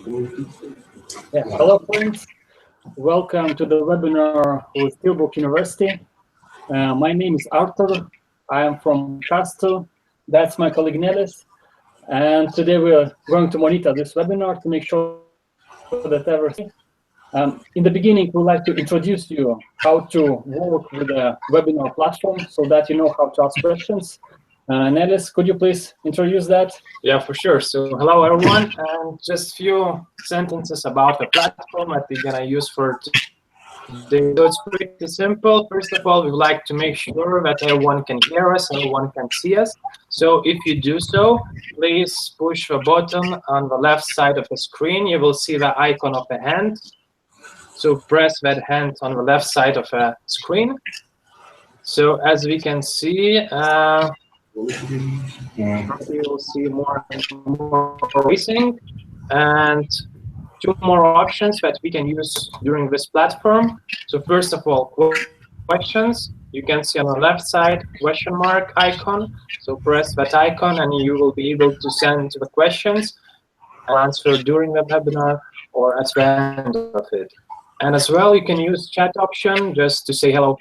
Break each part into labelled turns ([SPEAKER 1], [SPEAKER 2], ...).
[SPEAKER 1] Yeah. Hello, friends. Welcome to the webinar with Tilburg University. My name is Arthur. I am from Kastu. That's my colleague Nelis. And today we are going to monitor this webinar to make sure that everything. In the beginning, we'd like to introduce you how to work with the webinar platform so that you know how to ask questions. Nelis, could you please introduce that?
[SPEAKER 2] Yeah, for sure. So hello, everyone. And just few sentences about the platform that we're going to use for today. So it's pretty simple. First of all, we would like to make sure that everyone can hear us, everyone can see us. So if you do so, please push the button on the left side of the screen. You will see the icon of the hand. So press that hand on the left side of the screen. So as we can see, you will see more and more racing and two more options that we can use during this platform. So first of all, questions. You can see on the left side question mark icon. So press that icon and you will be able to send the questions and answer during the webinar or at the end of it. And as well, you can use chat option just to say hello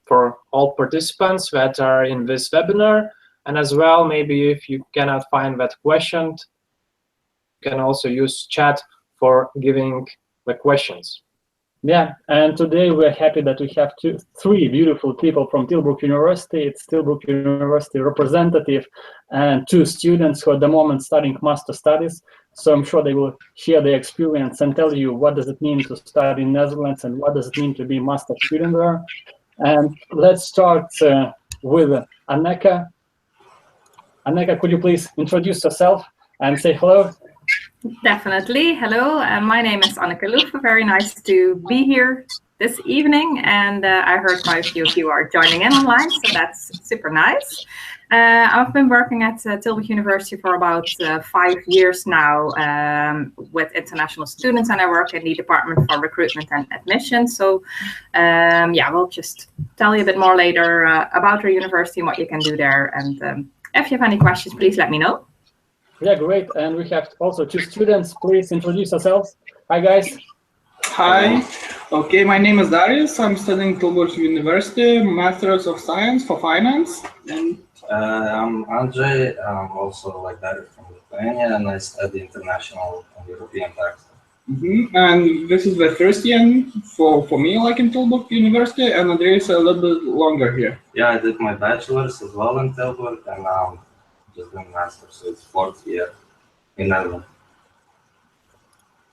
[SPEAKER 2] for all participants that are in this webinar. And as well, maybe if you cannot find that question, you can also use chat for giving the questions.
[SPEAKER 1] Yeah, and today we're happy that we have three beautiful people from Tilburg University. It's Tilburg University representative and two students who are at the moment studying master studies. So I'm sure they will share their experience and tell you what does it mean to study in Netherlands and what does it mean to be a master student there. And let's start with Anneke. Anneke, could you please introduce yourself and say hello?
[SPEAKER 3] Definitely. Hello, my name is Anneke Loeffen. Very nice to be here this evening. And I heard quite a few of you are joining in online, so that's super nice. I've been working at Tilburg University for about 5 years now with international students, and I work in the Department for Recruitment and Admission. So yeah, we'll just tell you a bit more later about our university and what you can do there. And if you have any questions, please let me know.
[SPEAKER 1] Yeah, great. And we have also two students. Please introduce yourselves. Hi, guys.
[SPEAKER 4] Hi. Okay, my name is Darius. I'm studying Tilburg University, Masters of Science for Finance.
[SPEAKER 5] And I'm Andrzej. I'm also like that from Lithuania, and I study international and European tax.
[SPEAKER 4] And this is the first year for me, like in Tilburg University, and Andreas a little bit longer here.
[SPEAKER 5] Yeah, I did my bachelor's as well in Tilburg, and now just doing master's, so it's 4th year in Netherlands.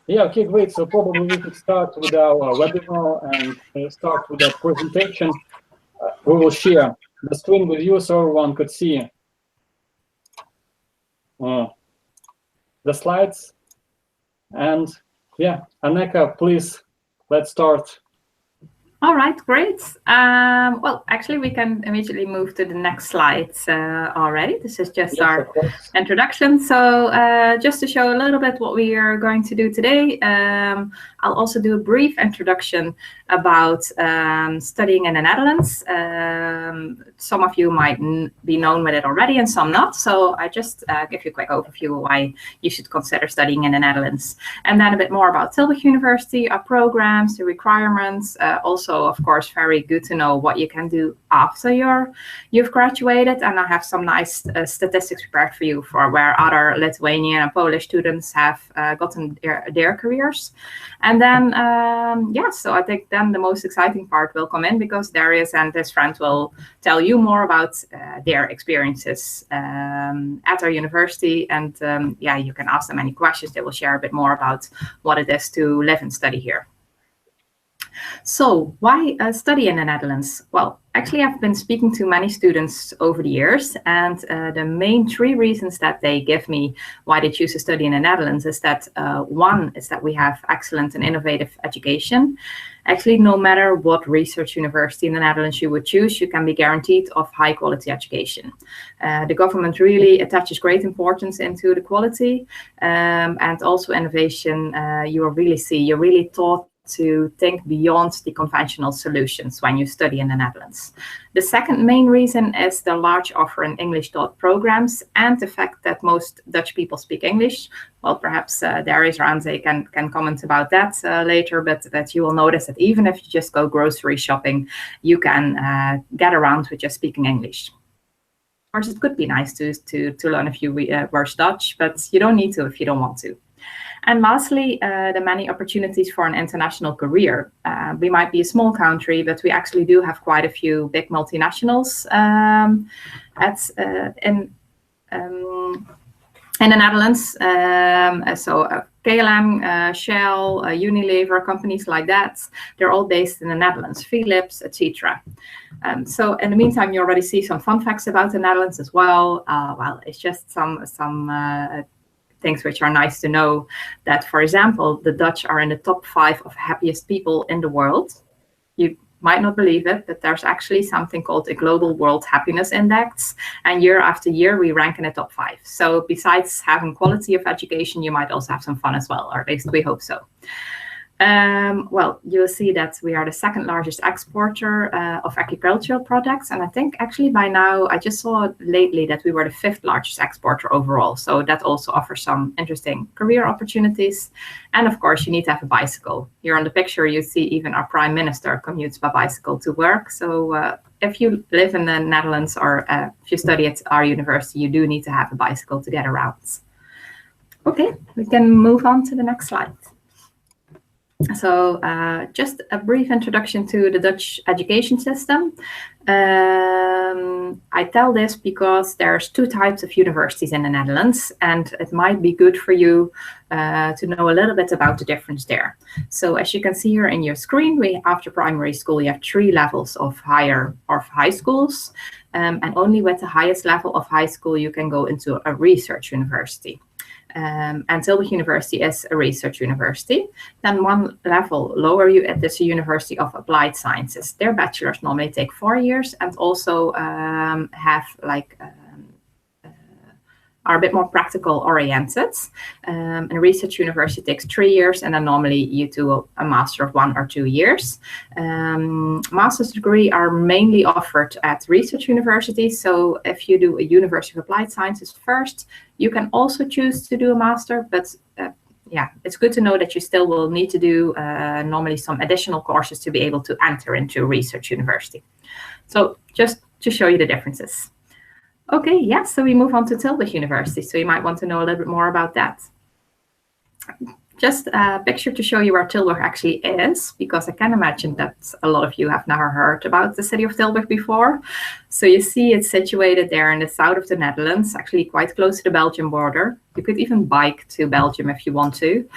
[SPEAKER 1] Yeah, okay, great. So probably we could start with our webinar and start with a presentation. We will share the screen with you so everyone could see the slides. And yeah, Anneke, please, let's start.
[SPEAKER 3] All right, great. Well, actually, we can immediately move to the next slides already. This is just our introduction. So just to show a little bit what we are going to do today, I'll also do a brief introduction about studying in the Netherlands. Some of you might be known with it already and some not. So I just give you a quick overview why you should consider studying in the Netherlands. And then a bit more about Tilburg University, our programs, the requirements, also, of course, very good to know what you can do after you've graduated. And I have some nice statistics prepared for you for where other Lithuanian and Polish students have gotten their careers. And then, yeah, so I think then the most exciting part will come in because Darius and his friend will tell you more about their experiences at our university. And yeah, you can ask them any questions. They will share a bit more about what it is to live and study here. So why study in the Netherlands? Well, actually, I've been speaking to many students over the years, and the main 3 reasons that they give me why they choose to study in the Netherlands is that one is that we have excellent and innovative education. Actually, no matter what research university in the Netherlands you would choose, you can be guaranteed of high quality education. The government really attaches great importance into the quality and also innovation. You're really taught to think beyond the conventional solutions when you study in the Netherlands. The second main reason is the large offer in English taught programs and the fact that most Dutch people speak English. Well, perhaps Darius or Anneke can comment about that later, but that you will notice that even if you just go grocery shopping, you can get around with just speaking English. Of course, it could be nice to learn a few words Dutch, but you don't need to if you don't want to. And lastly, the many opportunities for an international career. We might be a small country, but we actually do have quite a few big multinationals in the Netherlands. So KLM, Shell, Unilever, companies like that, they're all based in the Netherlands, Philips, etc. So in the meantime, you already see some fun facts about the Netherlands as well. Well, it's just some things which are nice to know, that, for example, the Dutch are in the top 5 of happiest people in the world. You might not believe it, but there's actually something called a Global World Happiness Index, and year after year we rank in the top 5. So besides having quality of education, you might also have some fun as well, or at least we hope so. Well, you'll see that we are the second largest exporter of agricultural products. And I think actually by now, I just saw lately that we were the 5th largest exporter overall. So that also offers some interesting career opportunities. And of course, you need to have a bicycle. Here on the picture, you see even our Prime Minister commutes by bicycle to work. So if you live in the Netherlands or if you study at our university, you do need to have a bicycle to get around. Okay, we can move on to the next slide. So just a brief introduction to the Dutch education system. I tell this because there's 2 types of universities in the Netherlands, and it might be good for you to know a little bit about the difference there. So as you can see here in your screen, after primary school, you have 3 levels of high schools, and only with the highest level of high school you can go into a research university. And Tilburg University is a research university. Then one level lower, it is a University of Applied Sciences. Their bachelors normally take 4 years and also have are a bit more practical oriented. And a research university takes 3 years, and then normally you do a master of 1 or 2 years. Master's degree are mainly offered at research universities. So if you do a University of Applied Sciences first, you can also choose to do a master, but yeah, it's good to know that you still will need to do normally some additional courses to be able to enter into a research university. So just to show you the differences. Okay, yeah, so we move on to Tilburg University. So you might want to know a little bit more about that. Just a picture to show you where Tilburg actually is, because I can imagine that a lot of you have never heard about the city of Tilburg before. So you see it's situated there in the south of the Netherlands, actually quite close to the Belgian border. You could even bike to Belgium if you want to.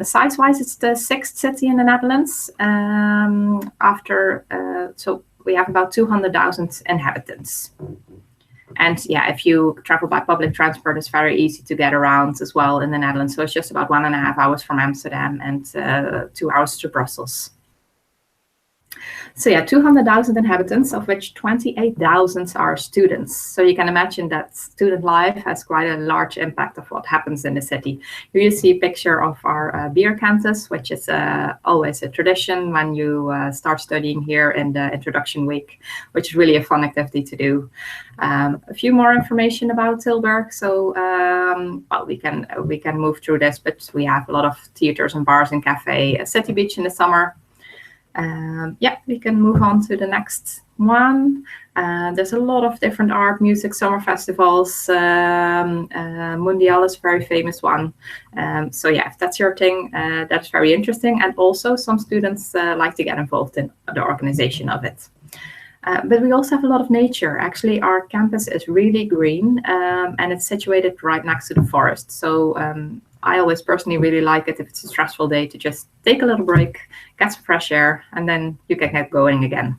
[SPEAKER 3] Size-wise, it's the 6th city in the Netherlands. So we have about 200,000 inhabitants. And yeah, if you travel by public transport, it's very easy to get around as well in the Netherlands. So it's just about 1.5 hours from Amsterdam and 2 hours to Brussels. So yeah, 200,000 inhabitants, of which 28,000 are students. So you can imagine that student life has quite a large impact of what happens in the city. Here you see a picture of our beer campus, which is always a tradition when you start studying here in the introduction week, which is really a fun activity to do. A few more information about Tilburg. So well, we can move through this, but we have a lot of theaters and bars and cafe, a city beach in the summer. Yeah, we can move on to the next one. There's a lot of different art, music, summer festivals. Mundial is a very famous one. So yeah, if that's your thing, that's very interesting. And also some students like to get involved in the organization of it. But we also have a lot of nature. Actually, our campus is really green, and it's situated right next to the forest. So I always personally really like it if it's a stressful day to just take a little break, get some fresh air, and then you can get going again.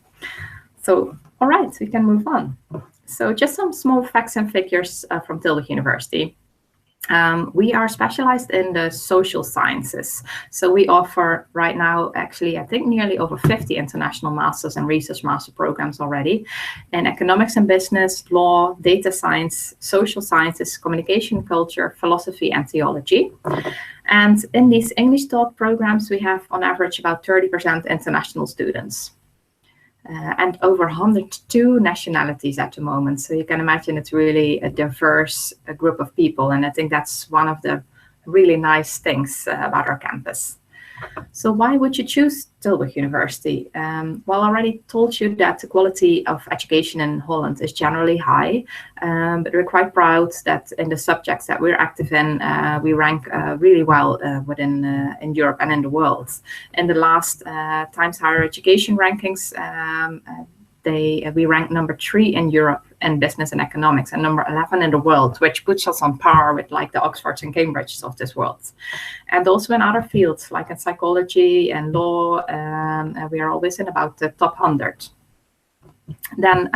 [SPEAKER 3] So, all right, we can move on. So just some small facts and figures from Tilburg University. We are specialized in the social sciences. So we offer right now, actually, I think nearly over 50 international masters and research master programs already in economics and business, law, data science, social sciences, communication, culture, philosophy, and theology. And in these English taught programs, we have on average about 30% international students. And over 102 nationalities at the moment. So you can imagine it's really a diverse group of people. And I think that's one of the really nice things about our campus. So why would you choose Tilburg University? Well, I already told you that the quality of education in Holland is generally high, but we're quite proud that in the subjects that we're active in, we rank really well within in Europe and in the world. In the last Times Higher Education rankings, we rank number 3 in Europe in business and economics and number 11 in the world, which puts us on par with like the Oxfords and Cambridges of this world. And also in other fields like in psychology and law, we are always in about the top 100. Then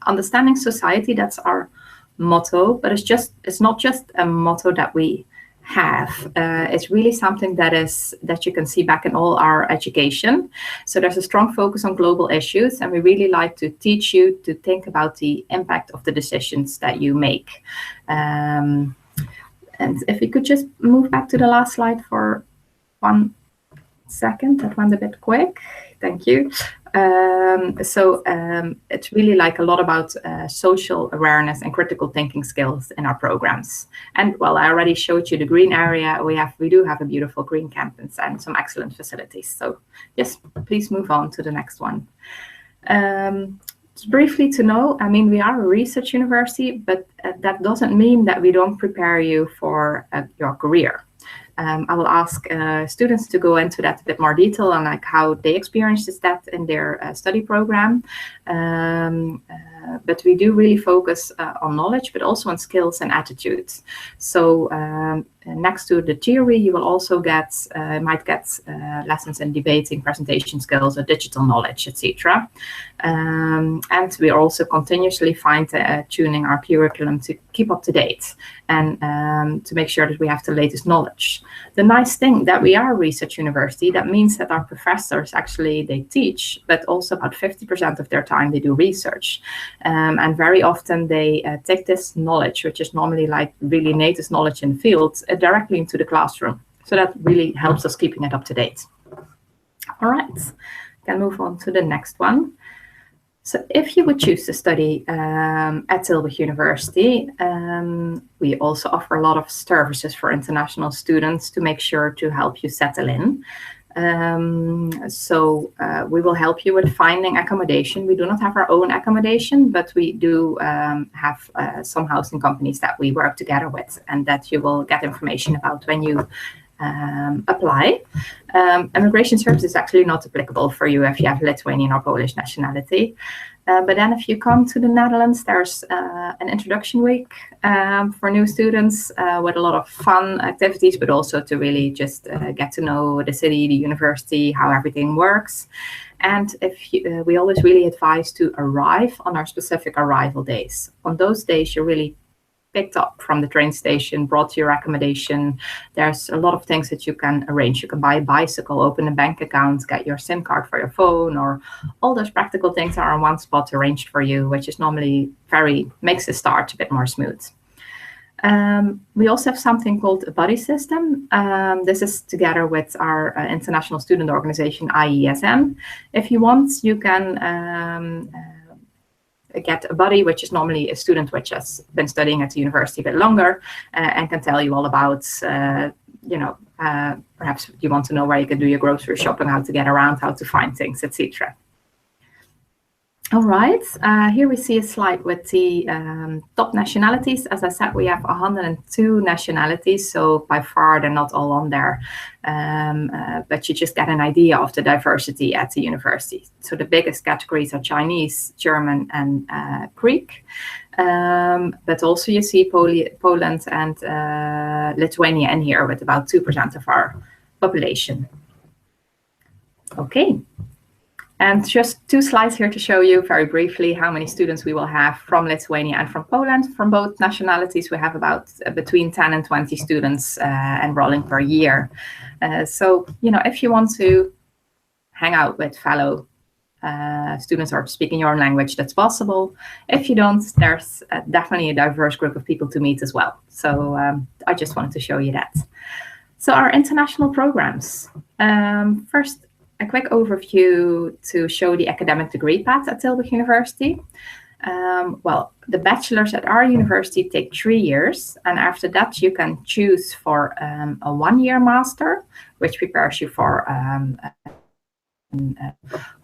[SPEAKER 3] understanding society, that's our motto, but it's not just a motto that we have. It's really something that you can see back in all our education. So there's a strong focus on global issues, and we really like to teach you to think about the impact of the decisions that you make. And if we could just move back to the last slide for 1 second, that went a bit quick. Thank you. It's really like a lot about social awareness and critical thinking skills in our programs. And well, I already showed you the green area. We do have a beautiful green campus and some excellent facilities. So yes, please move on to the next one. Just briefly to know, I mean, we are a research university, but that doesn't mean that we don't prepare you for your career. I will ask students to go into that a bit more detail on like how they experienced that in their study program. But we do really focus on knowledge, but also on skills and attitudes. So next to the theory, you will also might get lessons in debating, presentation skills, or digital knowledge, etc. And we are also continuously fine-tuning our curriculum to keep up to date and to make sure that we have the latest knowledge. The nice thing that we are a research university, that means that our professors actually, they teach, but also about 50% of their time they do research. And very often they take this knowledge, which is normally like really native knowledge in the field, directly into the classroom. So that really helps us keeping it up to date. All right, can move on to the next one. So if you would choose to study at Tilburg University, we also offer a lot of services for international students to make sure to help you settle in. We will help you with finding accommodation. We do not have our own accommodation, but we do have some housing companies that we work together with and that you will get information about when you apply. Immigration service is actually not applicable for you if you have Lithuanian or Polish nationality. But then if you come to the Netherlands, there's an introduction week for new students with a lot of fun activities, but also to really just get to know the city, the university, how everything works. And we always really advise to arrive on our specific arrival days. On those days, you're really picked up from the train station, brought to your accommodation. There's a lot of things that you can arrange. You can buy a bicycle, open a bank account, get your SIM card for your phone, or all those practical things are in one spot arranged for you, which is normally makes the start a bit more smooth. We also have something called a buddy system. This is together with our international student organization, IESM. If you want, you can get a buddy, which is normally a student which has been studying at the university a bit longer and can tell you all about, perhaps you want to know where you can do your grocery shopping, how to get around, how to find things, etc. All right, here we see a slide with the top nationalities. As I said, we have 102 nationalities, so by far they're not all on there, but you just get an idea of the diversity at the university. So the biggest categories are Chinese, German, and Greek, but also you see Poland and Lithuania in here with about 2% of our population. Okay. And just 2 slides here to show you very briefly how many students we will have from Lithuania and from Poland. From both nationalities, we have about between 10 and 20 students enrolling per year. So, if you want to hang out with fellow students or speak in your language, that's possible. If you don't, there's definitely a diverse group of people to meet as well. So I just wanted to show you that. So our international programs. First, a quick overview to show the academic degree path at Tilburg University. Well, the bachelors at our university take 3 years, and after that you can choose for a 1-year master, which prepares you for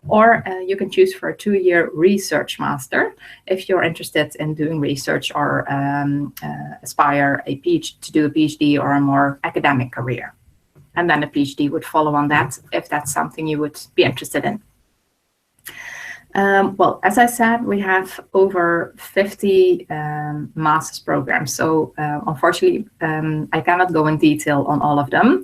[SPEAKER 3] or you can choose for a 2-year research master if you're interested in doing research or aspire to do a PhD or a more academic career. And then a PhD would follow on that if that's something you would be interested in. Well, as I said, we have over 50 master's programs. So unfortunately, I cannot go in detail on all of them,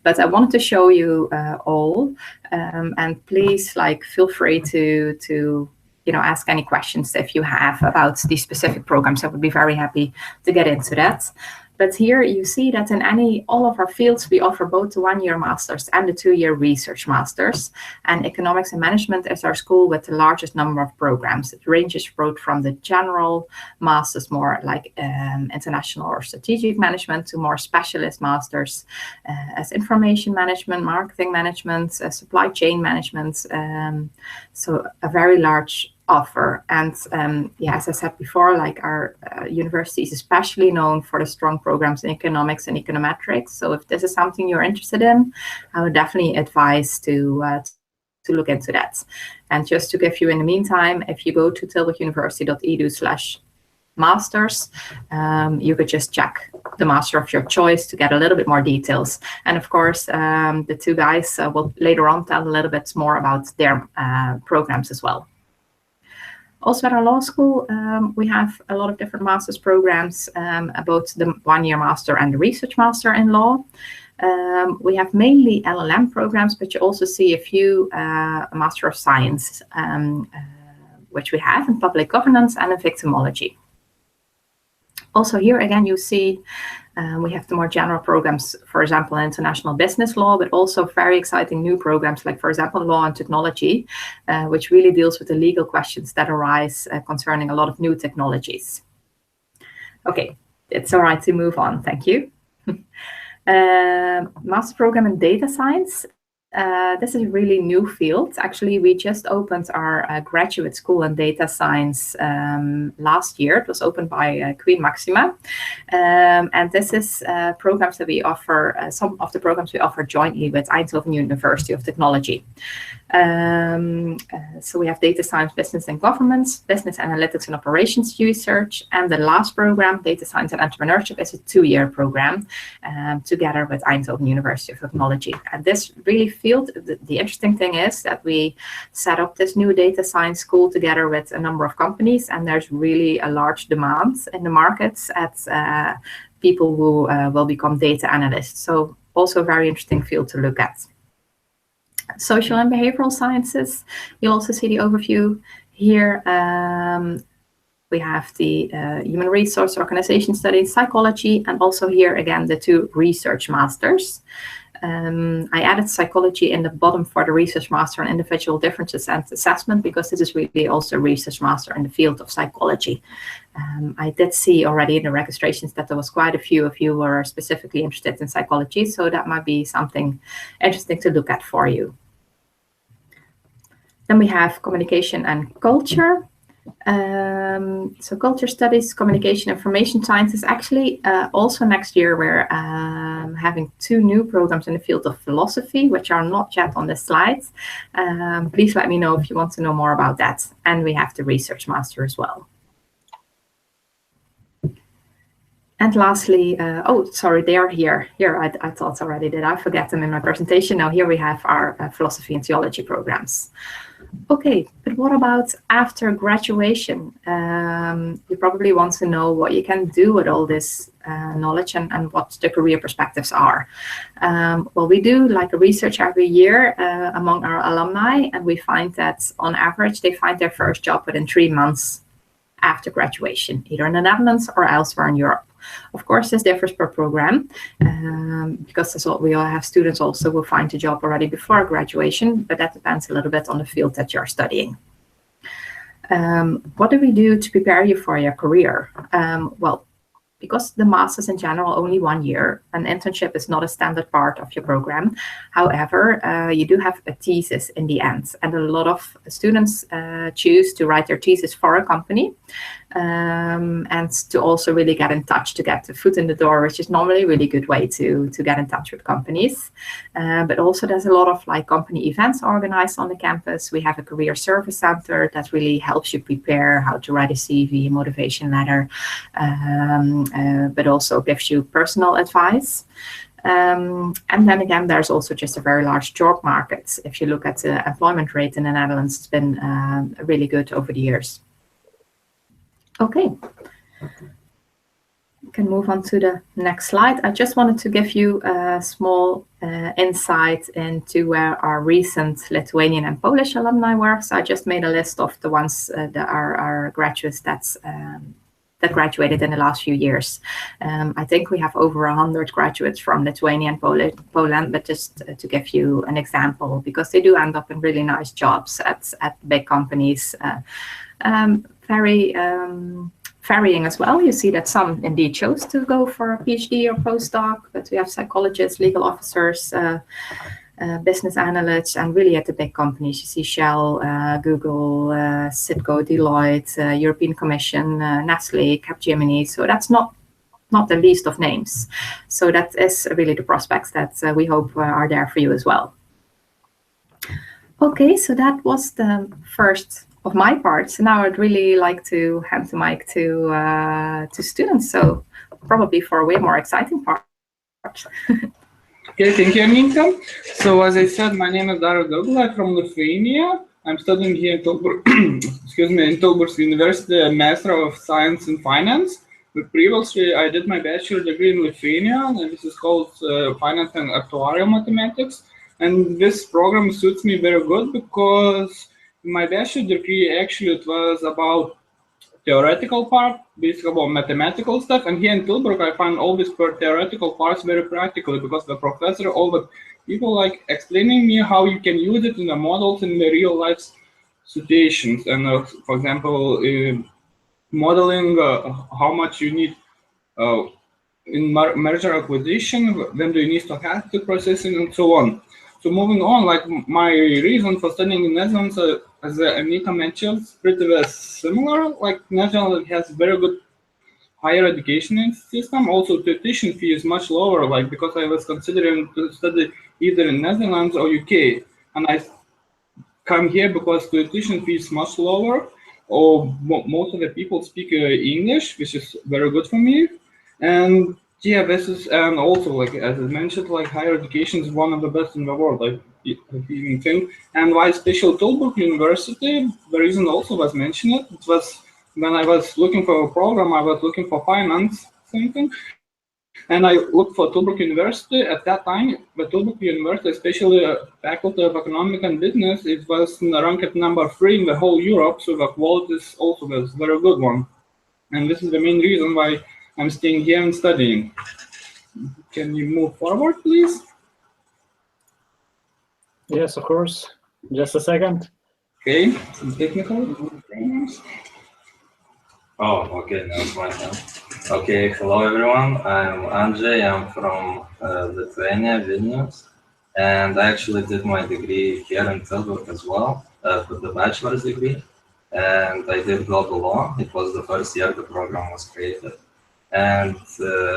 [SPEAKER 3] but I wanted to show you all. And please, feel free to ask any questions if you have about these specific programs. I would be very happy to get into that. But here you see that in all of our fields, we offer both the 1-year masters and the 2-year research masters. And economics and management is our school with the largest number of programs. It ranges both from the general masters, more like international or strategic management, to more specialist masters as information management, marketing management, supply chain management. So a very large offer. And yeah, as I said before, our university is especially known for the strong programs in economics and econometrics. So if this is something you're interested in, I would definitely advise to look into that. And just to give you in the meantime, if you go to tilburguniversity.edu/masters, you could just check the master of your choice to get a little bit more details. And of course, the two guys will later on tell a little bit more about their programs as well. Also at our law school, we have a lot of different master's programs, both the 1-year master and the research master in law. We have mainly LLM programs, but you also see a few Master of Science, which we have in public governance and in victimology. Also here again, you see we have the more general programs, for example, in international business law, but also very exciting new programs like, for example, law and technology, which really deals with the legal questions that arise concerning a lot of new technologies. Okay, it's all right to move on. Thank you. Master program in data science. This is a really new field. Actually, we just opened our graduate school in data science last year. It was opened by Queen Maxima. And this is programs that we offer, some of the programs we offer jointly with Eindhoven University of Technology. So we have data science, business and governance, business analytics and operations research, and the last program, data science and entrepreneurship, is a 2-year program together with Eindhoven University of Technology. And this really field, the interesting thing is that we set up this new data science school together with a number of companies, and there's really a large demand in the markets at people who will become data analysts. So also a very interesting field to look at. Social and behavioral sciences, you'll also see the overview here. We have the human resource organization studies, psychology, and also here again the 2 research masters. I added psychology in the bottom for the research master and individual differences and assessment, because this is really also a research master in the field of psychology. I did see already in the registrations that there was quite a few of you who are specifically interested in psychology, so that might be something interesting to look at for you. Then we have communication and culture. So culture studies, communication, information sciences. Actually, also next year we're having 2 new programs in the field of philosophy, which are not yet on the slides. Please let me know if you want to know more about that. And we have the research master as well. And lastly, oh, sorry, they are here. Here, I thought already, did I forget them in my presentation? Now here we have our philosophy and theology programs. Okay, but what about after graduation? You probably want to know what you can do with all this knowledge and what the career perspectives are. Well, we do like a research every year among our alumni, and we find that on average, they find their first job within 3 months after graduation, either in the Netherlands or elsewhere in Europe. Of course, this differs per program, because that's what we all have students also who find a job already before graduation, but that depends a little bit on the field that you're studying. What do we do to prepare you for your career? Well, because the master's in general only 1 year, an internship is not a standard part of your program. However, you do have a thesis in the end, and a lot of students choose to write their thesis for a company, and to also really get in touch, to get the foot in the door, which is normally a really good way to get in touch with companies. But also there's a lot of like company events organized on the campus. We have a career service center that really helps you prepare how to write a CV, motivation letter, but also gives you personal advice. And then again, there's also just a very large job market. If you look at the employment rate in the Netherlands, it's been really good over the years. Okay, we can move on to the next slide. I just wanted to give you a small insight into where our recent Lithuanian and Polish alumni were. So I just made a list of the ones that are our graduates that graduated in the last few years. I think we have over 100 graduates from Lithuania and Poland, but just to give you an example, because they do end up in really nice jobs at big companies. Very varying as well. You see that some indeed chose to go for a PhD or postdoc, but we have psychologists, legal officers, business analysts, and really at the big companies. You see Shell, Google, Citgo, Deloitte, European Commission, Nestle, Capgemini. So that's not the least of names. So that is really the prospects that we hope are there for you as well. Okay, so that was the first of my part. So now I'd really like to hand the mic to students. So probably for a way more exciting part.
[SPEAKER 4] Okay, thank you, Anneke. So as I said, my name is Darius Daugvila from Lithuania. I'm studying here in Tilburg, in Tilburg University, a Master of Science in Finance. But previously, I did my bachelor degree in Lithuania, and this is called Finance and Actuarial Mathematics. And this program suits me very good because my bachelor degree, actually, it was about theoretical part, basically about mathematical stuff. And here in Tilburg, I find all these theoretical parts very practical because the professor, all the people like explaining me how you can use it in the models in the real life situations. And for example, modeling how much you need in merger acquisition, when do you need stochastic processing, and so on. So moving on, like my reason for studying in Netherlands, as Anneke mentioned, is pretty similar. Like Netherlands has very good higher education system. Also, tuition fee is much lower. Like because I was considering to study either in Netherlands or UK, and I come here because tuition fee is much lower. Or most of the people speak English, which is very good for me. And yeah, this is, and also like as I mentioned, like higher education is one of the best in the world. I even think. And why special Tilburg University? The reason also was mentioned. It was when I was looking for a program, I was looking for finance something, and I looked for Tilburg University. At that time, the Tilburg University, especially Faculty of Economic and Business, it was ranked number 3 in the whole Europe. So the quality is also was very good one. And this is the main reason why I'm staying here and studying. Can you move forward, please?
[SPEAKER 1] Yes, of course. Just a second.
[SPEAKER 4] Okay, some technical problems.
[SPEAKER 5] Oh, okay, now it's my turn. Okay, hello everyone. I'm Andrzej. I'm from Lithuania, Vilnius, and I actually did my degree here in Tilburg as well, for the bachelor's degree. And I did global law. It was the first year the program was created. And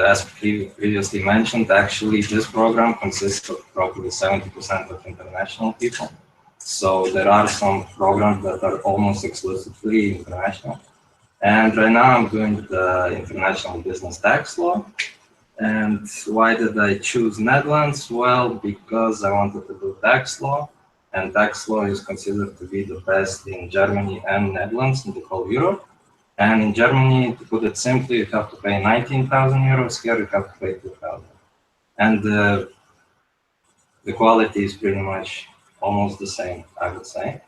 [SPEAKER 5] as previously mentioned, actually this program consists of probably 70% of international people. So there are some programs that are almost exclusively international. And right now I'm doing the international business tax law. And why did I choose Netherlands? Well, because I wanted to do tax law, and tax law is considered to be the best in Germany and Netherlands in the whole Europe. And in Germany, to put it simply, you have to pay 19,000 euros. Here you have to pay 2,000. And the quality is pretty much almost the same, I would say.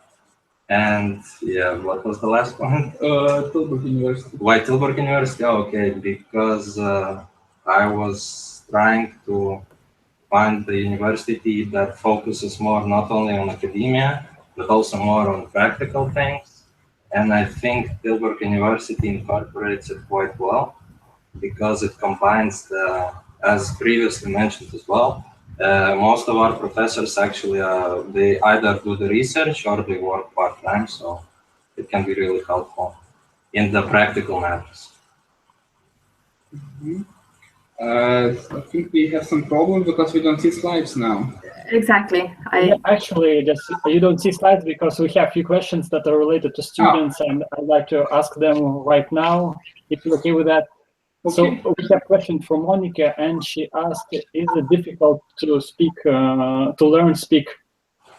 [SPEAKER 5] And yeah, what was the last point?
[SPEAKER 4] Tilburg University.
[SPEAKER 5] Why Tilburg University? Oh, okay, because I was trying to find the university that focuses more not only on academia, but also more on practical things. And I think Tilburg University incorporates it quite well. because it combines the, as previously mentioned as well, most of our professors actually, they either do the research or they work part-time, so it can be really helpful in the practical matters.
[SPEAKER 4] I think we have some problems because we don't see slides now.
[SPEAKER 3] Exactly.
[SPEAKER 1] Yeah, actually, just you don't see slides because we have a few questions that are related to students, and I'd like to ask them right now, if you're okay with that.
[SPEAKER 4] Okay.
[SPEAKER 1] So we have a question from Anneke, and she asked, is it difficult to speak, to learn speak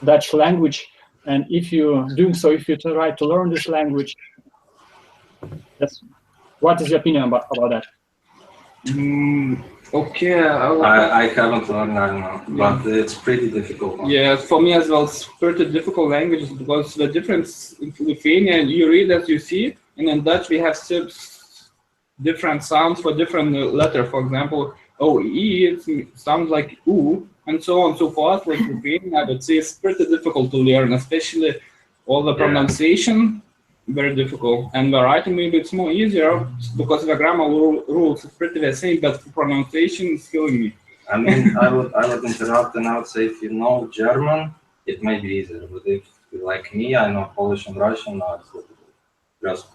[SPEAKER 1] Dutch language? And if you're doing so, if you try to learn this language, what is your opinion about that?
[SPEAKER 4] Okay.
[SPEAKER 5] I haven't learned that now, but it's pretty difficult.
[SPEAKER 4] Yeah, for me as well, it's pretty difficult languages because the difference in Lithuania, you read as you see, and in Dutch we have different sounds for different letter. For example, E, it sounds like U, and so on. So for us, like Lithuania, I would say it's pretty difficult to learn, especially all the pronunciation. Very difficult, and the writing maybe it's more easier because the grammar rules is pretty the same, but the pronunciation is killing me.
[SPEAKER 5] I mean, I would interrupt and I would say if you know German, it may be easier, but if like me, I know Polish and Russian, no, it's difficult. Just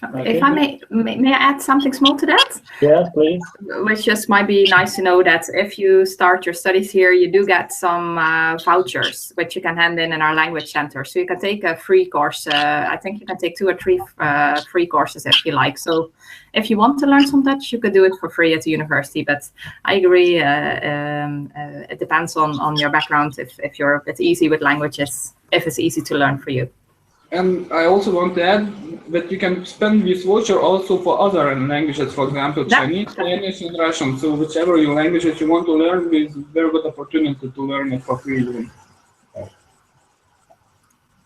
[SPEAKER 1] Okay.
[SPEAKER 3] If I may I add something small to that?
[SPEAKER 1] Yes, please.
[SPEAKER 3] Which just might be nice to know that if you start your studies here, you do get some vouchers, which you can hand in our language center. So you can take a free course. I think you can take 2 or 3 free courses if you like. So if you want to learn some Dutch, you could do it for free at the university. But I agree, it depends on your background, if it's easy with languages, if it's easy to learn for you.
[SPEAKER 4] And I also want to add that you can spend this voucher also for other languages, for example, Chinese, Spanish, and Russian. So whichever your languages you want to learn, is a very good opportunity to learn it for free.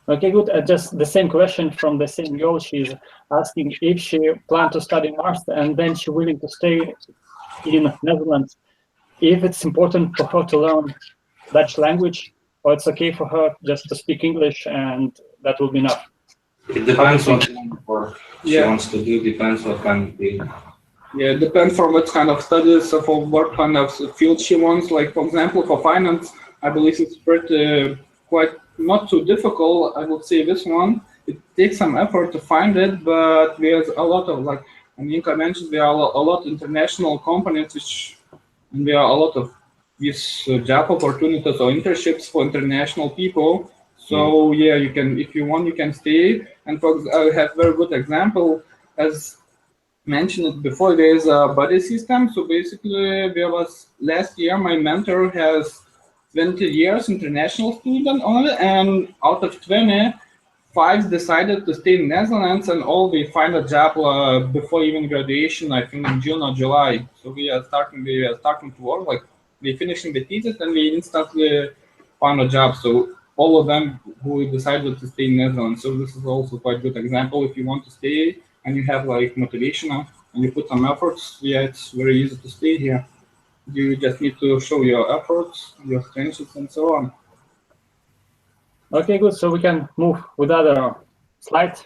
[SPEAKER 1] Okay, good. Just the same question from the same girl. She's asking if she plans to study master and then she's willing to stay in Netherlands. If it's important for her to learn Dutch language, or it's okay for her just to speak English and that will be enough.
[SPEAKER 5] it depends what she wants to do, depends what kind of thing.
[SPEAKER 4] Yeah, it depends on what kind of studies or for what kind of field she wants. Like, for example, for finance, I believe it's pretty quite not too difficult. I would say this one, it takes some effort to find it, but there's a lot of, like Anneke mentioned, there are a lot of international companies and there are a lot of these job opportunities or internships for international people. So yeah, you can, if you want, you can stay. And I have very good example, as mentioned it before, there is a buddy system. So basically, there was last year, my mentor has 20 years international student only, and out of 20, 5 decided to stay in Netherlands, and all they find a job before even graduation, I think in June or July. So we are starting to work, like they finishing the thesis and we instantly found a job. So all of them who decided to stay in Netherlands. So this is also quite a good example. If you want to stay and you have like motivation and you put some efforts, yeah, it's very easy to stay here. You just need to show your efforts, your strengths, and so on.
[SPEAKER 1] Okay, good. So we can move with other slides.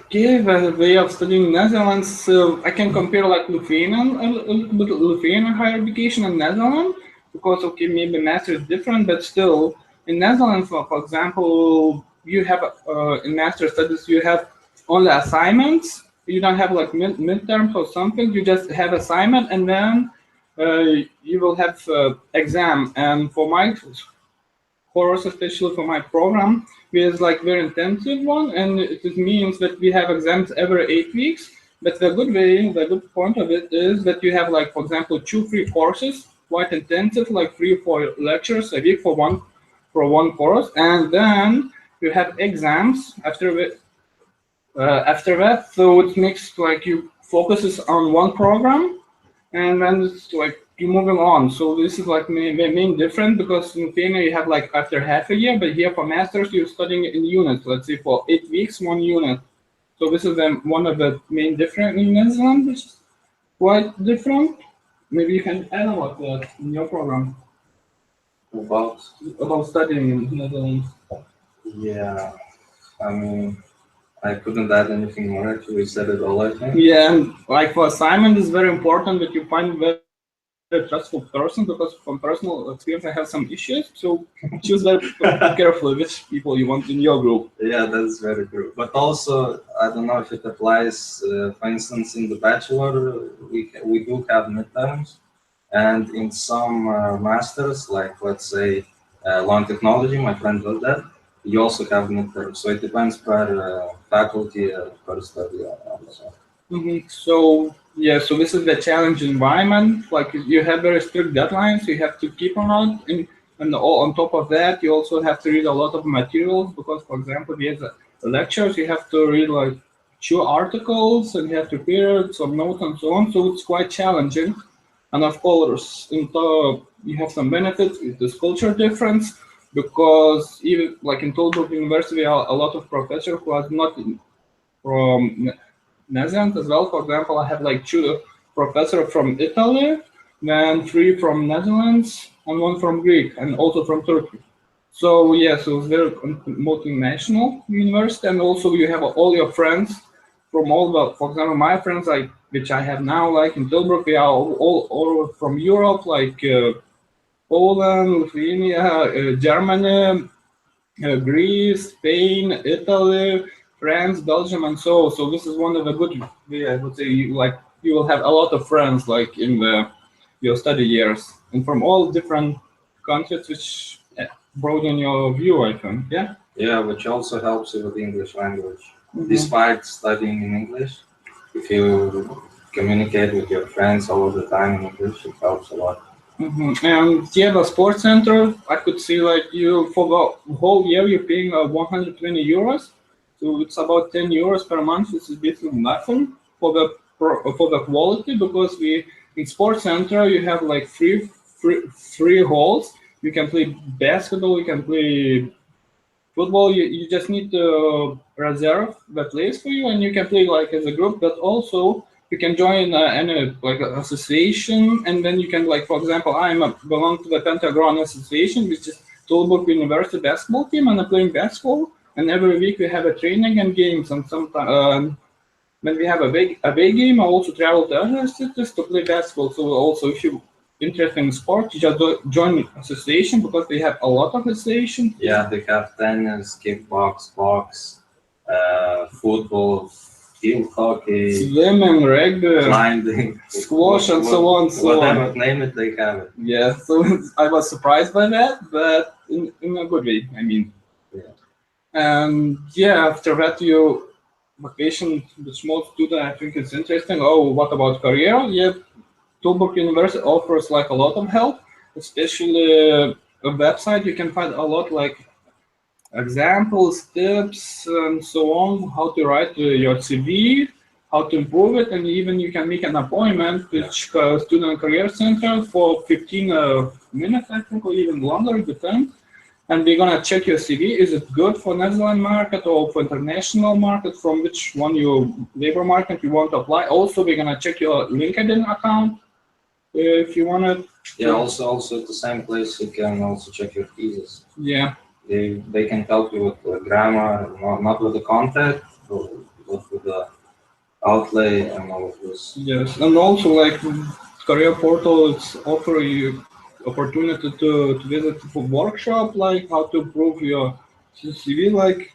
[SPEAKER 4] Okay, the way of studying in Netherlands, I can compare like Lithuanian, a little bit Lithuanian higher education and Netherlands, because okay, maybe master is different, but still in Netherlands, for example, you have in master studies you have only assignments. You don't have like midterms or something. You just have assignment, and then you will have exam. And for my course, especially for my program, is like very intensive one, and it means that we have exams every 8 weeks. But the good point of it is that you have, like, for example, 2 free courses, quite intensive, like 3 or 4 lectures a week for one course, and then you have exams after that. So it makes like you focuses on one program, and then it's like you moving on. So this is like the main difference, because in Lithuania you have like after half a year, but here for masters you're studying in units. Let's say for 8 weeks, 1 unit. So this is one of the main difference in Netherlands, which is quite different. Maybe you can add about that in your program. About studying in Netherlands.
[SPEAKER 5] Yeah, I mean, I couldn't add anything more. Actually, we said it all, I think.
[SPEAKER 4] Yeah, and like for assignment, it's very important that you find very trustful person, because from personal experience, I have some issues. So choose very carefully which people you want in your group.
[SPEAKER 5] Yeah, that's very true. But also, I don't know if it applies. For instance, in the bachelor, we do have midterms, and in some masters, like let's say law and technology, my friend does that. You also have midterms, so it depends per faculty, per study. Also.
[SPEAKER 4] So yeah, so this is the challenge environment. Like you have very strict deadlines, you have to keep on it, and on top of that, you also have to read a lot of materials, because, for example, we have the lectures, you have to read like 2 articles, and you have to prepare some notes and so on. So it's quite challenging. And of course, you have some benefits with this culture difference, because even like in Tilburg University, we are a lot of professors who are not from Netherlands as well. For example, I have like 2 professors from Italy, then 3 from Netherlands, and 1 from Greek, and also from Turkey. So yeah, so it's very multinational university, and also you have all your friends from all the, for example, my friends, like which I have now, like in Tilburg, they are all from Europe, like Poland, Lithuania, Germany, Greece, Spain, Italy, France, Belgium, and so. So this is one of the good. I would say you will have a lot of friends like in your study years, and from all different countries, which broaden your view, I think. Yeah.
[SPEAKER 5] Yeah, which also helps you with the English language. Despite studying in English, if you communicate with your friends all the time in English, it helps a lot.
[SPEAKER 4] And yeah, the sports center, I could see like you for the whole year you're paying 120 euros, so it's about 10 euros per month. This is basically nothing for the quality, because we in sports center you have like free halls. You can play basketball, you can play football. You just need to reserve the place for you, and you can play like as a group, but also you can join any like association, and then you can, like, for example, belong to the Pentagon Association, which is Tilburg University basketball team, and I'm playing basketball. And every week we have a training and games, and sometimes when we have a big game, I also travel to other cities to play basketball. So also, if you interested in sport, you just join association, because they have a lot of associations.
[SPEAKER 5] Yeah, they have tennis, kickbox, box, football, field hockey,
[SPEAKER 4] Swimming, rugby,
[SPEAKER 5] climbing,
[SPEAKER 4] squash, and so on.
[SPEAKER 5] Whatever, name it, they have it.
[SPEAKER 4] Yeah, so I was surprised by that, but in a good way, I mean.
[SPEAKER 5] Yeah.
[SPEAKER 4] And yeah, after that, you vacation, the small student, I think it's interesting. Oh, what about career? Yeah, Tilburg University offers like a lot of help, especially a website. You can find a lot like examples, tips, and so on, how to write your CV, how to improve it, and even you can make an appointment with Student Career Center for 15 minutes, I think, or even longer, it depends. And we're gonna check your CV. Is it good for Netherlands market or for international market? From which one your labor market you want to apply? Also, we're gonna check your LinkedIn account if you want to.
[SPEAKER 5] Yeah, also at the same place you can also check your thesis.
[SPEAKER 4] Yeah.
[SPEAKER 5] They can help you with the grammar, not with the content, but with the outlay and all of this.
[SPEAKER 4] Yes, and also like career portals offer you opportunity to visit for workshop, like how to improve your CV, like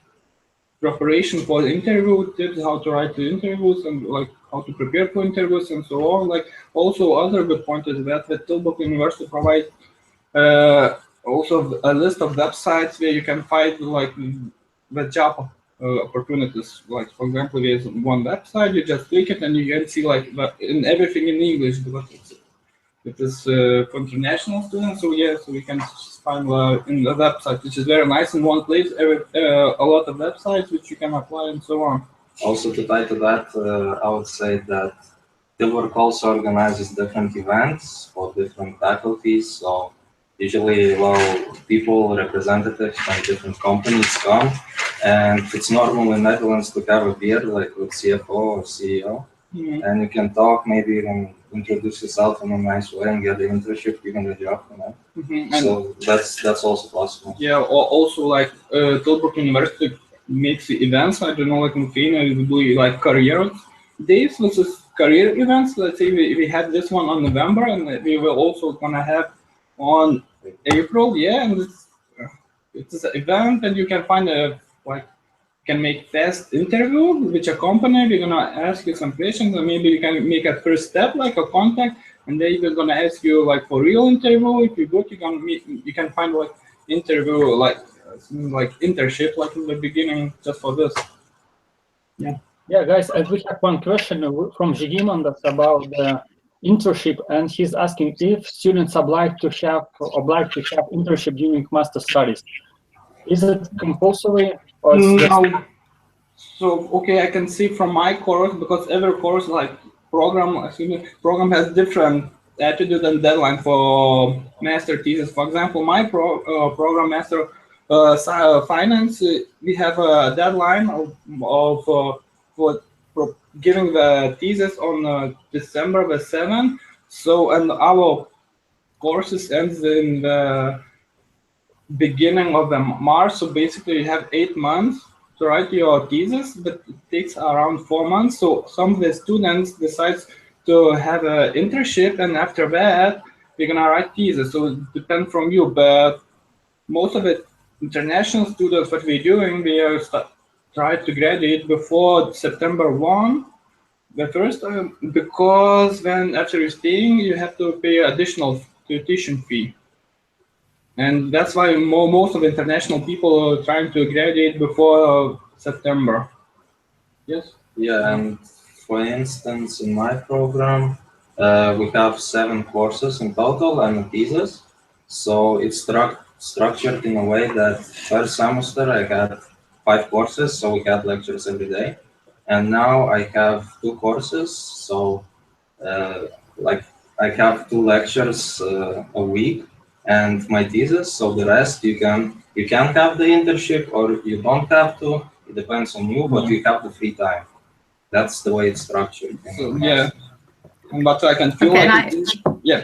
[SPEAKER 4] preparation for the interview, tips how to write the interviews, and like how to prepare for interviews and so on. Like also other good point is that Tilburg University provides also a list of websites where you can find like the job opportunities. Like for example, there's one website, you just click it and you can see like in everything in English, because it is for international students. So yeah, so we can find in the website, which is very nice in one place. A lot of websites which you can apply and so on.
[SPEAKER 5] Also to tie to that, I would say that Tilburg also organizes different events for different faculties. So usually, people, representatives from different companies come, and it's normal in Netherlands to have a beer, like with CFO or CEO, and you can talk, maybe even introduce yourself in a nice way and get the internship, even the job, you know. So that's also possible.
[SPEAKER 4] Yeah, also like Tilburg University makes events. I don't know, like in Lithuania, we do like career days, which is career events. Let's say we had this one on November, and we will also gonna have on April. Yeah, and it's an event, and you can find a can make fast interview with a company. We're gonna ask you some questions, and maybe you can make a first step, like a contact, and then we're gonna ask you like for real interview. If you go, you can find like interview like internship like in the beginning just for this. Yeah.
[SPEAKER 1] Yeah, guys, and we have one question from Zhigimandas about the internship, and he's asking if students obliged to have internship during master studies. Is it compulsory? Or
[SPEAKER 4] no. So okay, I can see from my course, because every course like program has different attitude and deadline for master thesis. For example, my program master finance, we have a deadline for giving the thesis on December the 7th. So, and our courses ends in the beginning of the March. So basically you have 8 months to write your thesis, but it takes around 4 months. So some of the students decides to have an internship, and after that we're gonna write thesis. So it depends from you, but most of the international students, what we're doing, we are try to graduate before September 1, the first time, because when after you're staying, you have to pay additional tuition fee. And that's why most of the international people are trying to graduate before September. Yes?
[SPEAKER 5] Yeah, and for instance, in my program, we have 7 courses in total and a thesis. So it's structured in a way that first semester I had 5 courses, so we had lectures every day. And now I have 2 courses, so like I have 2 lectures a week and my thesis. So the rest you can have the internship or you don't have to. It depends on you, but you have the free time. That's the way it's structured.
[SPEAKER 4] So, yeah, but I can feel yeah.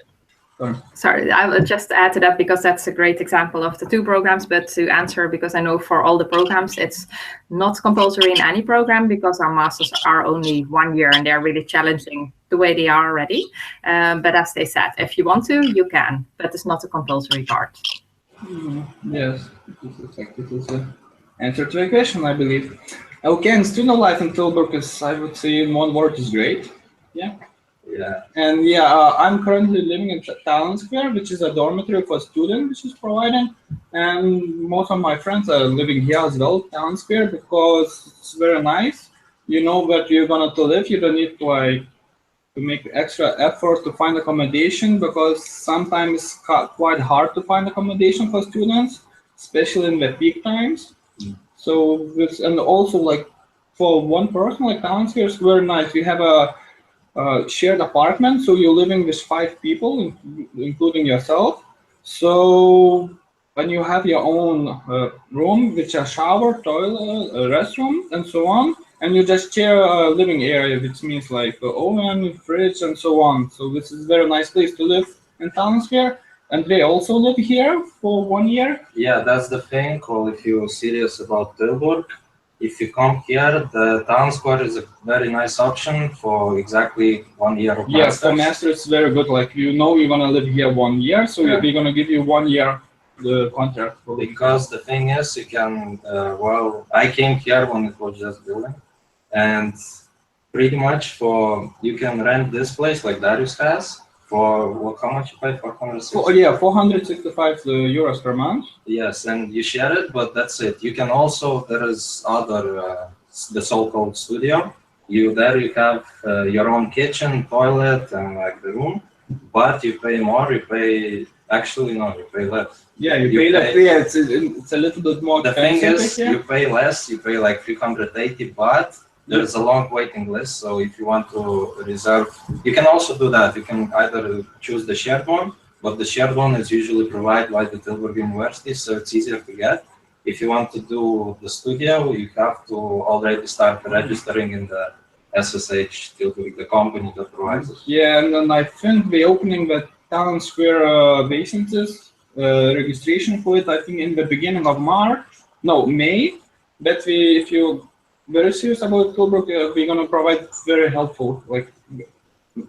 [SPEAKER 3] Sorry, I will just add to that because that's a great example of the 2 programs, but to answer, because I know for all the programs, it's not compulsory in any program because our masters are only 1 year and they're really challenging the way they are already. But as they said, if you want to, you can, but it's not a compulsory part.
[SPEAKER 4] Yes, this is an answer to a question, I believe. Okay, and student life in Tilburg is, I would say in one word, is great. Yeah.
[SPEAKER 5] Yeah.
[SPEAKER 4] And yeah, I'm currently living in Talent Square, which is a dormitory for students, which is provided. And most of my friends are living here as well, Talent Square, because it's very nice. You know that you're gonna live. You don't need to make extra effort to find accommodation, because sometimes it's quite hard to find accommodation for students, especially in the peak times. So this, and also like for one person, like Talent Square is very nice. We have a shared apartment, so you're living with 5 people, including yourself. So when you have your own room with a shower, toilet, restroom, and so on, and you just share a living area, which means like oven, fridge, and so on. So this is a very nice place to live in Town Square. And they also live here for 1 year.
[SPEAKER 5] Yeah, that's the thing. Well, if you're serious about Tilburg, if you come here, the Town Square is a very nice option for exactly 1 year of
[SPEAKER 4] masters. For master, it's very good. Like, you know, you're gonna live here 1 year, so we're gonna give you 1 year the contract.
[SPEAKER 5] Because the thing is, you can. Well, I came here when it was just building, and pretty much you can rent this place like Darius has. For how much you pay? 465.
[SPEAKER 4] 465 euros per month.
[SPEAKER 5] Yes, and you share it, but that's it. You can also, there is other, the so-called studio. You have your own kitchen, toilet, and like the room, but you pay more. You pay, actually no, you pay less.
[SPEAKER 4] Yeah, you pay less. Yeah, it's a little bit more.
[SPEAKER 5] The thing is, you pay less. You pay like 380, but there's a long waiting list, so if you want to reserve, you can also do that. You can either choose the shared one, but the shared one is usually provided by the Tilburg University, so it's easier to get. If you want to do the studio, you have to already start registering in the SSH Tilburg, the company that provides it.
[SPEAKER 4] Yeah, and then I think we're opening the Town Square vacancies registration for it, I think in the beginning of May. But if you're very serious about Tilburg, we're gonna provide very helpful, like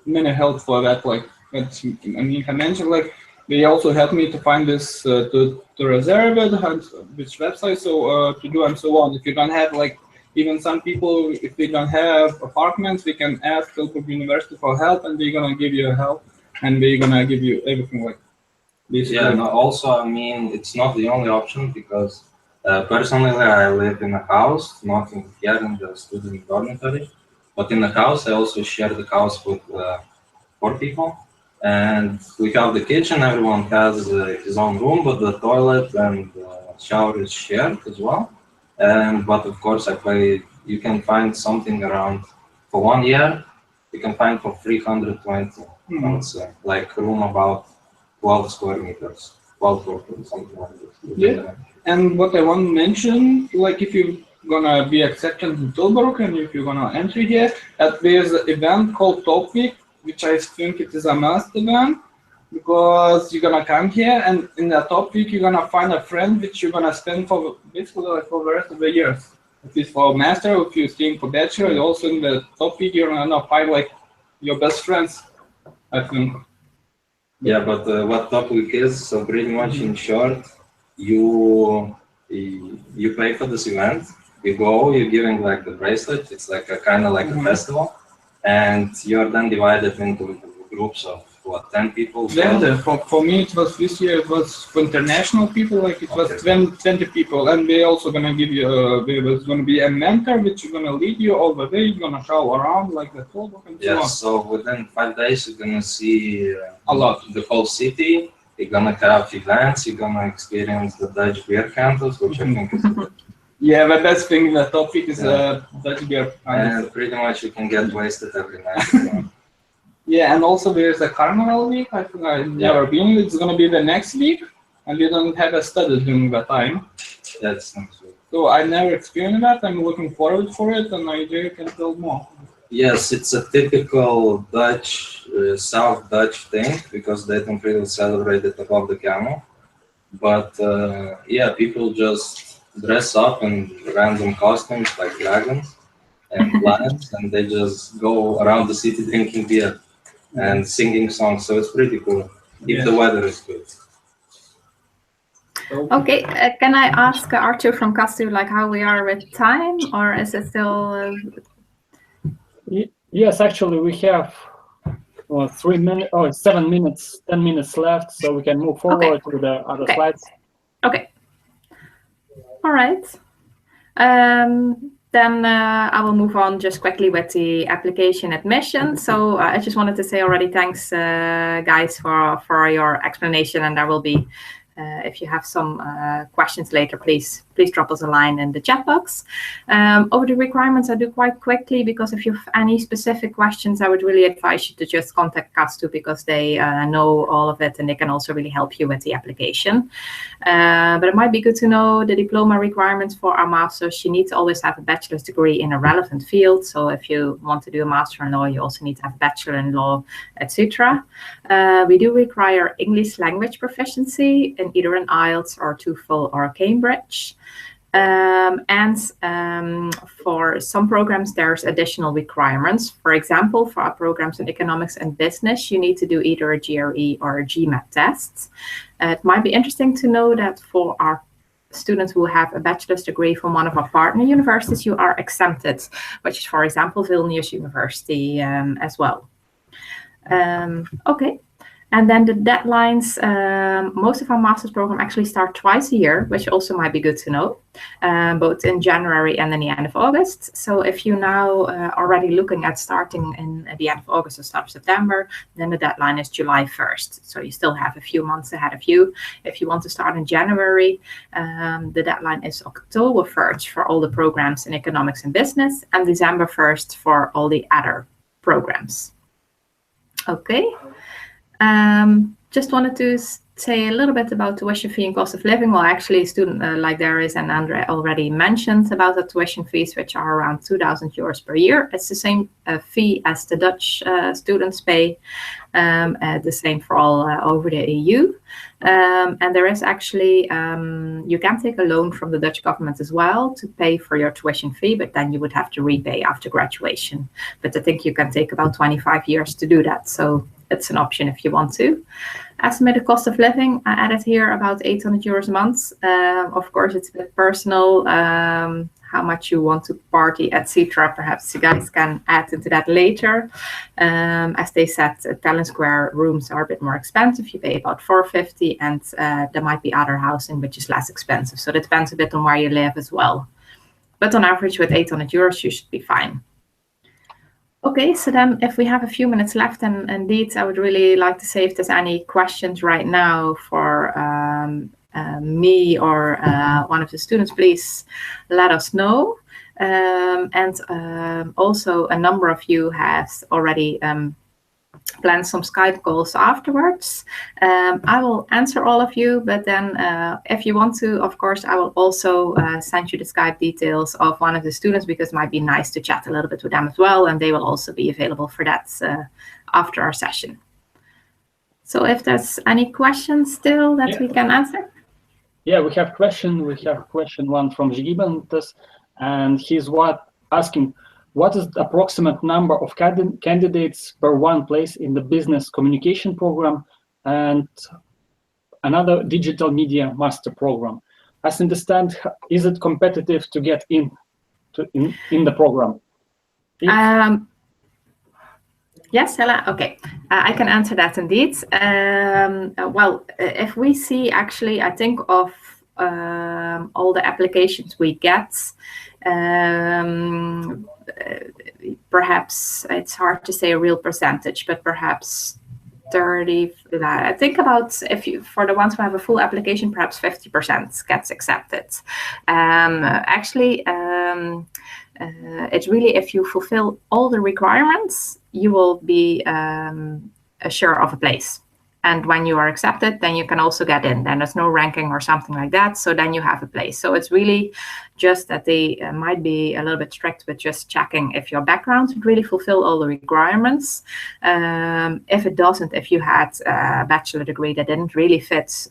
[SPEAKER 4] many help for that. Like Anneke mentioned, like they also helped me to find this to reserve it, which website to do and so on. If you don't have like even some people, if they don't have apartments, we can ask Tilburg University for help, and we're gonna give you help, and we're gonna give you everything like this.
[SPEAKER 5] Yeah, no, also, I mean, it's not the only option because personally, I live in a house, not here in the student dormitory, but in the house, I also share the house with 4 people. And we have the kitchen, everyone has his own room, but the toilet and shower is shared as well. But of course, you can find something around, for 1 year, you can find for 320, I would say, like room about 12 square meters, 12 or something like this.
[SPEAKER 4] Yeah, and what I want to mention, like if you're gonna be accepted in Tilburg and if you're gonna enter here, there's an event called Top Week, which I think it is a must event, because you're gonna come here and in the Top Week you're gonna find a friend which you're gonna spend for basically like for the rest of the years. If it's for master, if you're staying for bachelor, also in the Top Week you're gonna find like your best friends, I think.
[SPEAKER 5] Yeah, but what Top Week is, so pretty much in short, you pay for this event, you go, you're giving like the bracelet, it's like a kind of like a festival, and you're then divided into groups of what, 10 people?
[SPEAKER 4] Yeah, for me it was this year, it was for international people, like it was 20 people, and they also gonna give you, there was gonna be a mentor which is gonna lead you all the way, you're gonna show around like the Tilburg and so on.
[SPEAKER 5] So within 5 days you're gonna see
[SPEAKER 4] a lot,
[SPEAKER 5] the whole city, you're gonna have events, you're gonna experience the Dutch beer counters, which I think is good.
[SPEAKER 4] Yeah, the best thing in the topic is Dutch beer.
[SPEAKER 5] And pretty much you can get wasted every night.
[SPEAKER 4] Yeah, and also there's a carnival week. I think I've never been. It's gonna be the next week, and we don't have a study during that time.
[SPEAKER 5] That's next week.
[SPEAKER 4] So I never experienced that. I'm looking forward for it, and I can tell more.
[SPEAKER 5] Yes, it's a typical Dutch, South Dutch thing because they don't really celebrate it above the camel. But yeah, people just dress up in random costumes like dragons and lions, and they just go around the city drinking beer and singing songs. So it's pretty cool if the weather is good.
[SPEAKER 3] Okay, can I ask Arthur from Kastu like how we are with time, or is it still?
[SPEAKER 1] Yes, actually we have 3 minutes, 7 minutes, 10 minutes left, so we can move forward to the other slides.
[SPEAKER 3] Okay. All right. Then I will move on just quickly with the application admission. So I just wanted to say already thanks, guys, for your explanation. And there will be, if you have some questions later, please drop us a line in the chat box. Over the requirements, I do quite quickly, because if you have any specific questions, I would really advise you to just contact Kastu, because they know all of it and they can also really help you with the application. But it might be good to know the diploma requirements for our masters. You need to always have a bachelor's degree in a relevant field. So if you want to do a master in law, you also need to have a bachelor in law, etc. We do require English language proficiency in either an IELTS or TOEFL or Cambridge. For some programs, there's additional requirements. For example, for our programs in economics and business, you need to do either a GRE or a GMAT test. It might be interesting to know that for our students who have a bachelor's degree from one of our partner universities, you are exempted, which is, for example, Vilnius University as well. Okay. And then the deadlines, most of our master's program actually start twice a year, which also might be good to know, both in January and in the end of August. So if you're now already looking at starting at the end of August or start of September, then the deadline is July 1st. So you still have a few months ahead of you. If you want to start in January, the deadline is October 1st for all the programs in economics and business, and December 1st for all the other programs. Okay. Just wanted to say a little bit about tuition fee and cost of living. Well, actually, student like Darius and Andre already mentioned about the tuition fees, which are around 2,000 euros per year. It's the same fee as the Dutch students pay, the same for all over the EU. And there is actually, you can take a loan from the Dutch government as well to pay for your tuition fee, but then you would have to repay after graduation. But I think you can take about 25 years to do that. So it's an option if you want to. Estimated cost of living, I added here about 800 euros a month. Of course, it's a bit personal, how much you want to party, etc. Perhaps you guys can add into that later. As they said, Talent Square rooms are a bit more expensive. You pay about 450, and there might be other housing which is less expensive. So that depends a bit on where you live as well. But on average, with 800 euros, you should be fine. Okay, so then if we have a few minutes left, and indeed, I would really like to say if there's any questions right now for me or one of the students, please let us know. Also, a number of you has already planned some Skype calls afterwards. I will answer all of you, but then if you want to, of course, I will also send you the Skype details of one of the students, because it might be nice to chat a little bit with them as well, and they will also be available for that after our session. So if there's any questions still that we can answer.
[SPEAKER 1] Yeah, we have question one from Gibantas, and he's asking, what is the approximate number of candidates per one place in the business communication program and another digital media master program? As I understand, is it competitive to get in the program?
[SPEAKER 3] Yes, Hella. Okay, I can answer that indeed. Well, if we see, actually, I think of all the applications we get, perhaps it's hard to say a real percentage, but perhaps 30. I think about, for the ones who have a full application, perhaps 50% gets accepted. Actually, it's really, if you fulfill all the requirements, you will be sure of a place. And when you are accepted, then you can also get in. Then there's no ranking or something like that. So then you have a place. So it's really just that they might be a little bit strict with just checking if your background would really fulfill all the requirements. If it doesn't, if you had a bachelor degree that didn't really fit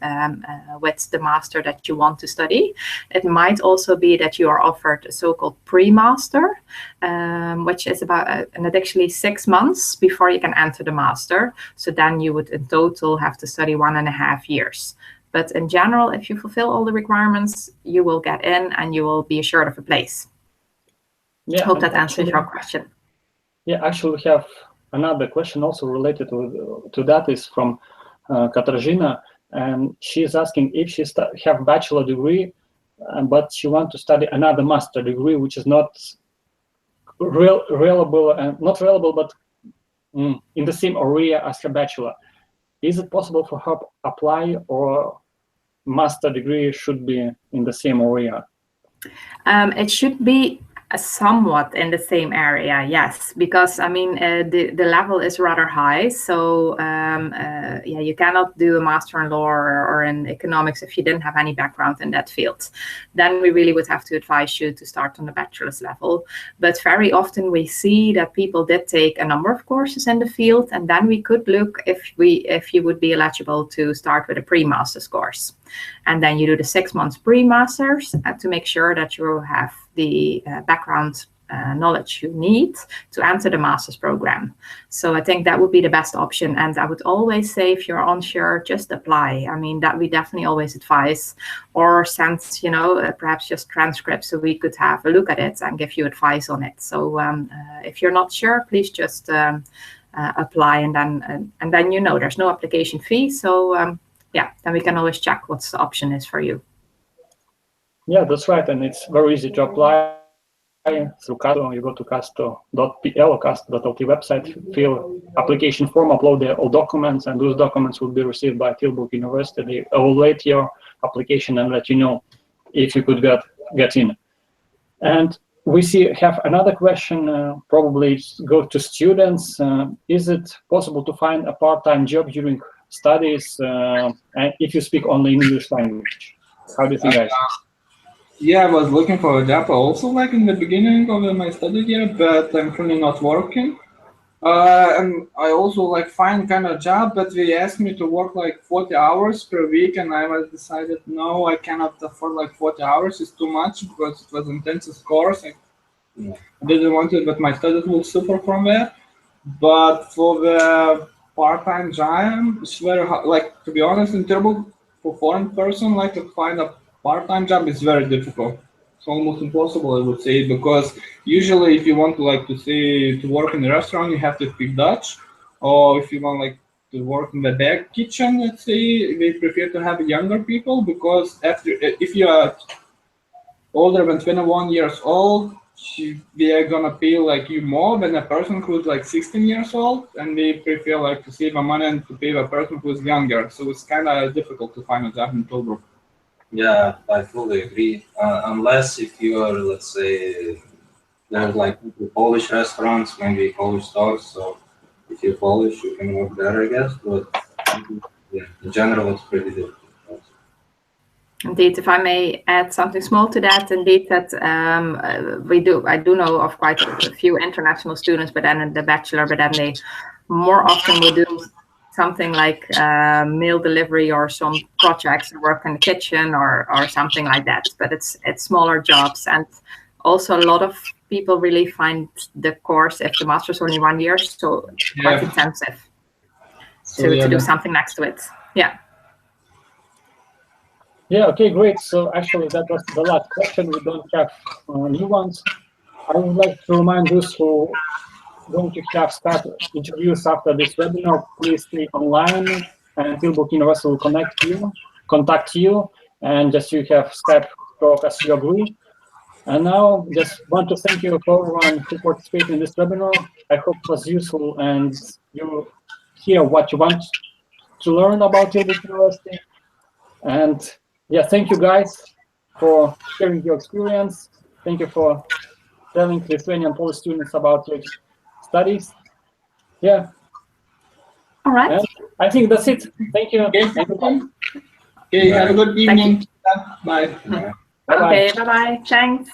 [SPEAKER 3] with the master that you want to study, it might also be that you are offered a so-called pre-master, which is about actually 6 months before you can enter the master. So then you would in total have to study 1.5 years. But in general, if you fulfill all the requirements, you will get in and you will be assured of a place. Yeah, I hope that answers your question.
[SPEAKER 1] Yeah, actually, we have another question also related to that, is from Katarzyna, and she's asking if she have bachelor degree, but she wants to study another master degree, which is not reliable, but in the same area as her bachelor. Is it possible for her to apply, or master degree should be in the same area?
[SPEAKER 3] It should be somewhat in the same area, yes, because I mean the level is rather high. So yeah, you cannot do a master in law or in economics if you didn't have any background in that field. Then we really would have to advise you to start on the bachelor's level. But very often we see that people did take a number of courses in the field, and then we could look if you would be eligible to start with a pre-master's course. And then you do the 6 months pre-masters to make sure that you have the background knowledge you need to enter the master's program. So I think that would be the best option. And I would always say, if you're unsure, just apply. I mean, that we definitely always advise, or send, perhaps just transcripts so we could have a look at it and give you advice on it. So if you're not sure, please just apply, and then there's no application fee. So yeah, then we can always check what the option is for you.
[SPEAKER 1] Yeah, that's right. And it's very easy to apply through Kastu. You go to kastu.pl or kastu.lt website, fill application form, upload all documents, and those documents will be received by Tilburg University. They evaluate your application and let you know if you could get in. And we have another question, probably go to students. Is it possible to find a part-time job during studies, and if you speak only English language? How do you think, guys?
[SPEAKER 4] Yeah, I was looking for a job also, like in the beginning of my study year, but I'm currently not working. And I also like find kind of job, but they asked me to work like 40 hours per week, and I was decided no, I cannot afford like 40 hours. It's too much because it was intensive course. I didn't want it, but my studies will suffer from that. But for the part-time job, it's very hard. Like, to be honest, in Tilburg, for foreign person, like to find a part-time job is very difficult. It's almost impossible, I would say, because usually if you want to like to work in a restaurant, you have to speak Dutch, or if you want like to work in the back kitchen, let's say, they prefer to have younger people, because if you are older than 21 years old, they are gonna pay like you more than a person who's like 16 years old, and they prefer like to save the money and to pay the person who's younger. So it's kind of difficult to find a job in Tilburg.
[SPEAKER 5] Yeah, I fully agree. Unless if you are, let's say, there's like Polish restaurants, maybe Polish stores. So if you're Polish, you can work there, I guess. But yeah, in general, it's pretty difficult.
[SPEAKER 3] Indeed, if I may add something small to that, indeed, that I do know of quite a few international students, but then in the bachelor, but then they more often will do something like meal delivery or some projects, work in the kitchen or something like that. But it's smaller jobs, and also a lot of people really find the course, if the master's only 1 year, so quite intensive to do something next to it. Yeah.
[SPEAKER 1] Yeah, okay, great. So actually that was the last question. We don't have new ones. I would like to remind those who are going to have start interviews after this webinar, please stay online, and Tilburg University will contact you, and just you have Skype talk as you agree. And now just want to thank you for everyone who participated in this webinar. I hope it was useful and you hear what you want to learn about Tilburg University. And yeah, thank you guys for sharing your experience. Thank you for telling Lithuanian Polish students about your studies. Yeah.
[SPEAKER 3] All right.
[SPEAKER 1] And I think that's it. Thank you.
[SPEAKER 4] Okay, have a good evening. Bye.
[SPEAKER 1] Bye-bye.
[SPEAKER 3] Okay, bye-bye. Thanks.